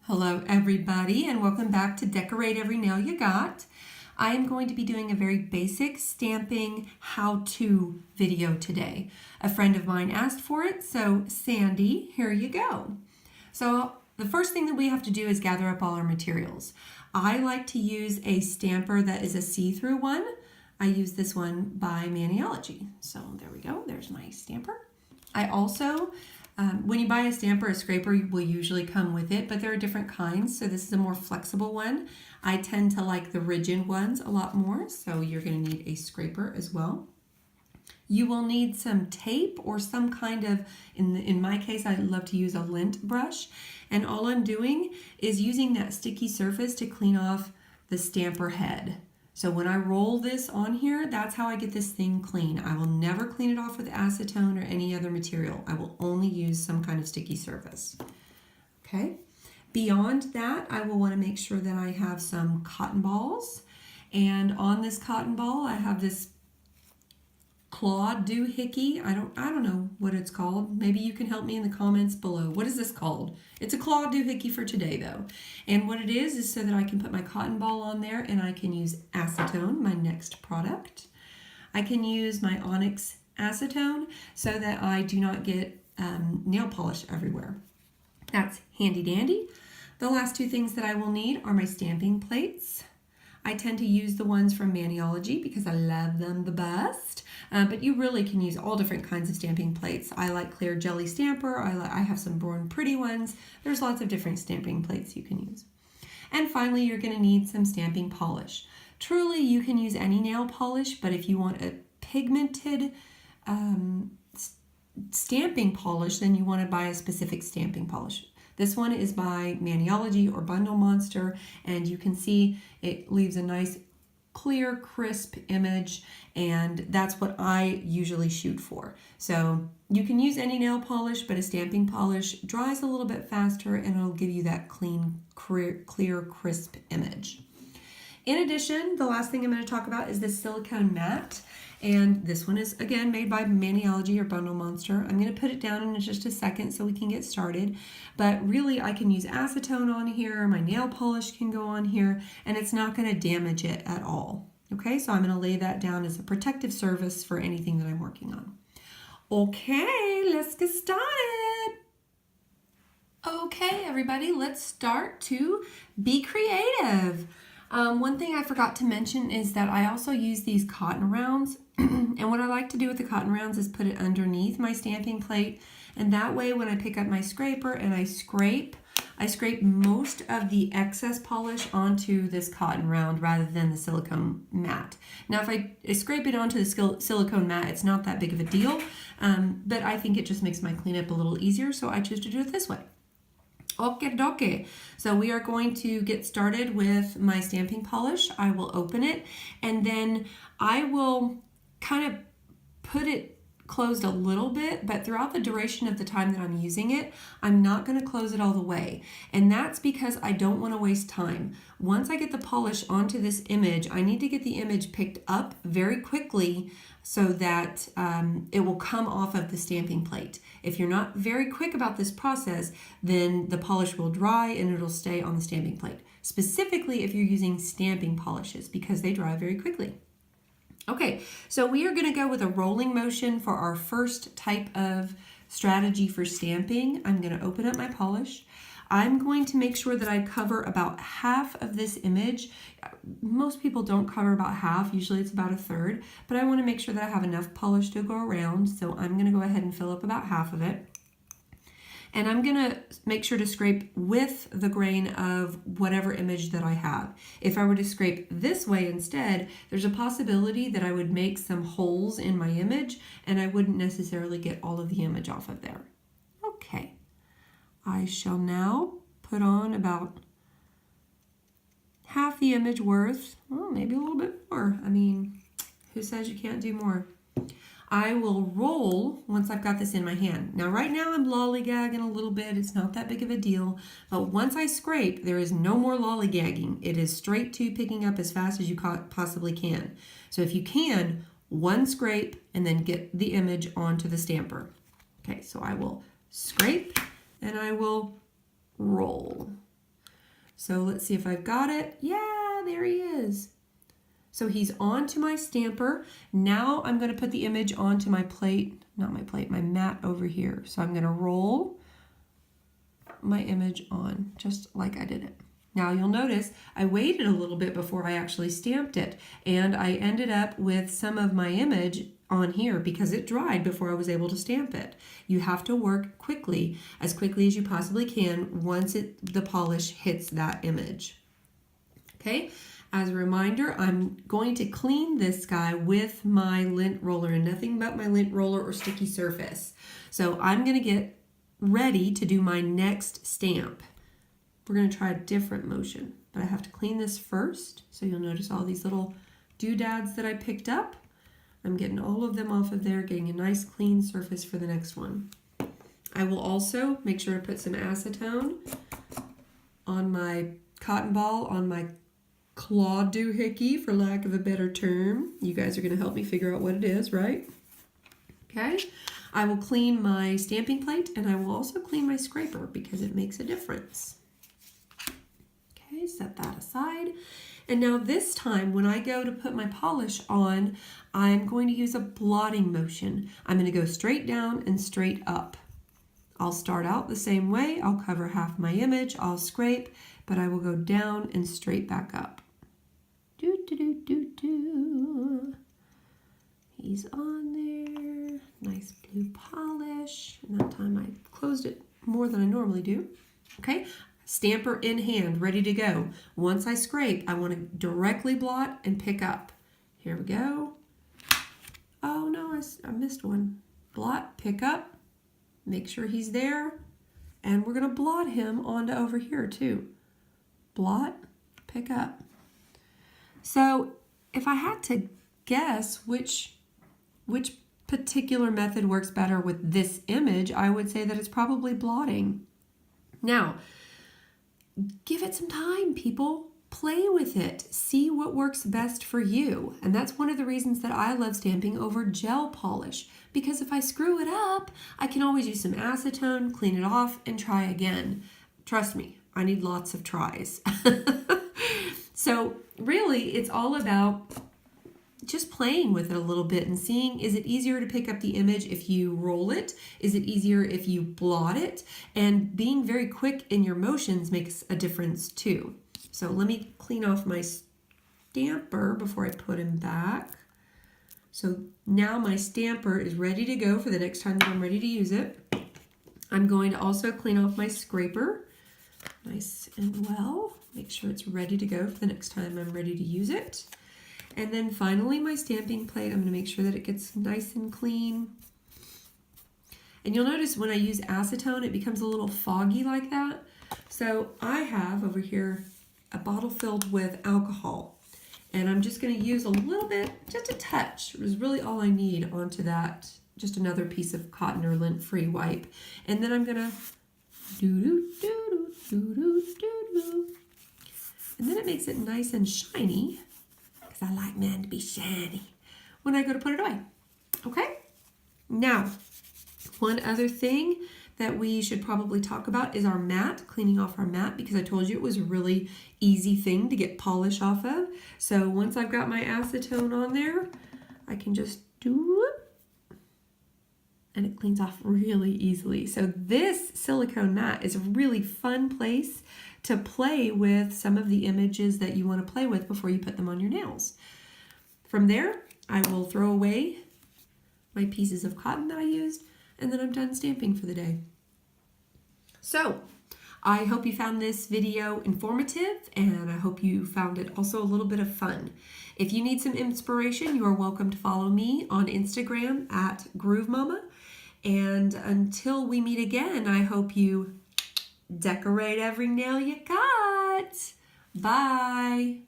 Hello everybody and welcome back to Decorate Every Nail You Got. I am going to be doing a very basic stamping how-to video today. A friend of mine asked for it, so Sandy, here you go. So the first thing that we have to do is gather up all our materials. I like to use a stamper that is a see-through one. I use this one by Maniology. So there we go, there's my stamper. I also when you buy a stamper, a scraper will usually come with it, but there are different kinds. So this is a more flexible one. I tend to like the rigid ones a lot more, so you're going to need a scraper as well. You will need some tape or some kind of, in my case, I love to use a lint brush. And all I'm doing is using that sticky surface to clean off the stamper head. So when I roll this on here, that's how I get this thing clean. I will never clean it off with acetone or any other material. I will only use some kind of sticky surface. Okay. Beyond that, I will want to make sure that I have some cotton balls. And on this cotton ball, I have this claw doohickey. I don't know what it's called. Maybe you can help me in the comments below. What is this called? It's a claw doohickey for today though. And what it is so that I can put my cotton ball on there and I can use acetone, my next product. I can use my Onyx acetone so that I do not get nail polish everywhere. That's handy dandy. The last two things that I will need are my stamping plates. I tend to use the ones from Maniology because I love them the best. But you really can use all different kinds of stamping plates. I like Clear Jelly Stamper. I have some Born Pretty ones. There's lots of different stamping plates you can use. And finally, you're going to need some stamping polish. Truly, you can use any nail polish, but if you want a pigmented stamping polish, then you want to buy a specific stamping polish. This one is by Maniology or Bundle Monster, and you can see it leaves a nice clear, crisp image, and that's what I usually shoot for. So you can use any nail polish, but a stamping polish dries a little bit faster and it'll give you that clean, clear, crisp image. In addition, the last thing I'm going to talk about is this silicone mat. And this one is, again, made by Maniology or Bundle Monster. I'm going to put it down in just a second so we can get started. But really, I can use acetone on here. My nail polish can go on here. And it's not going to damage it at all. Okay, so I'm going to lay that down as a protective surface for anything that I'm working on. Okay, let's get started. Okay, everybody, let's start to be creative. One thing I forgot to mention is that I also use these cotton rounds. And what I like to do with the cotton rounds is put it underneath my stamping plate. And that way when I pick up my scraper and I scrape most of the excess polish onto this cotton round rather than the silicone mat. Now if I scrape it onto the silicone mat, it's not that big of a deal, but I think it just makes my cleanup a little easier, so I choose to do it this way. Okay, so we are going to get started with my stamping polish. I will open it and then I will kind of put it closed a little bit, but throughout the duration of the time that I'm using it, I'm not going to close it all the way. And that's because I don't want to waste time. Once I get the polish onto this image, I need to get the image picked up very quickly so that it will come off of the stamping plate. If you're not very quick about this process, then the polish will dry and it'll stay on the stamping plate. Specifically if you're using stamping polishes because they dry very quickly. Okay, so we are going to go with a rolling motion for our first type of strategy for stamping. I'm going to open up my polish. I'm going to make sure that I cover about half of this image. Most people don't cover about half, usually it's about a third, but I want to make sure that I have enough polish to go around, so I'm going to go ahead and fill up about half of it. And I'm going to make sure to scrape with the grain of whatever image that I have. If I were to scrape this way instead, there's a possibility that I would make some holes in my image and I wouldn't necessarily get all of the image off of there. Okay, I shall now put on about half the image worth, well, maybe a little bit more. I mean, who says you can't do more? I will roll once I've got this in my hand. Now right now I'm lollygagging a little bit. It's not that big of a deal. But once I scrape, there is no more lollygagging. It is straight to picking up as fast as you possibly can. So if you can, one scrape and then get the image onto the stamper. Okay, so I will scrape and I will roll. So let's see if I've got it. Yeah, there he is. So he's onto my stamper. Now I'm going to put the image onto my plate, not my plate, my mat over here. So I'm going to roll my image on just like I did it. Now you'll notice I waited a little bit before I actually stamped it, and I ended up with some of my image on here because it dried before I was able to stamp it. You have to work quickly, as quickly as you possibly can once the polish hits that image. Okay, as a reminder, I'm going to clean this guy with my lint roller and nothing but my lint roller or sticky surface. So I'm going to get ready to do my next stamp. We're going to try a different motion, but I have to clean this first. So you'll notice all these little doodads that I picked up. I'm getting all of them off of there, getting a nice clean surface for the next one. I will also make sure to put some acetone on my cotton ball, on my claw doohickey, for lack of a better term. You guys are going to help me figure out what it is, right? Okay. I will clean my stamping plate, and I will also clean my scraper because it makes a difference. Okay, set that aside. And now this time when I go to put my polish on, I'm going to use a blotting motion. I'm going to go straight down and straight up. I'll start out the same way. I'll cover half my image, I'll scrape, but I will go down and straight back up. Do, do, do, do, do. He's on there. Nice blue polish. And that time I closed it more than I normally do. Okay. Stamper in hand, ready to go. Once I scrape, I want to directly blot and pick up. Here we go. Oh no, I missed one. Blot, pick up, make sure he's there, and we're going to blot him onto over here too. Blot, pick up. So if I had to guess which particular method works better with this image, I would say that it's probably blotting. Now, give it some time, people. Play with it. See what works best for you. And that's one of the reasons that I love stamping over gel polish. Because if I screw it up, I can always use some acetone, clean it off, and try again. Trust me, I need lots of tries. So really, it's all about just playing with it a little bit and seeing, is it easier to pick up the image if you roll it? Is it easier if you blot it? And being very quick in your motions makes a difference too. So let me clean off my stamper before I put him back. So now my stamper is ready to go for the next time that I'm ready to use it. I'm going to also clean off my scraper nice and well. Make sure it's ready to go for the next time I'm ready to use it. And then finally my stamping plate, I'm going to make sure that it gets nice and clean. And you'll notice when I use acetone, it becomes a little foggy like that. So I have over here a bottle filled with alcohol. And I'm just going to use a little bit, just a touch. It was really all I need onto that. Just another piece of cotton or lint-free wipe. And then I'm going to do-do-do-do-do-do-do. And then it makes it nice and shiny. I like mine to be shiny when I go to put it away. Okay? Now, one other thing that we should probably talk about is our mat, cleaning off our mat, because I told you it was a really easy thing to get polish off of. So once I've got my acetone on there, I can just do it, and it cleans off really easily. So this silicone mat is a really fun place to play with some of the images that you want to play with before you put them on your nails. From there, I will throw away my pieces of cotton that I used, and then I'm done stamping for the day. So, I hope you found this video informative, and I hope you found it also a little bit of fun. If you need some inspiration, you are welcome to follow me on Instagram at Groove Mama. And until we meet again, I hope you decorate every nail you got. Bye.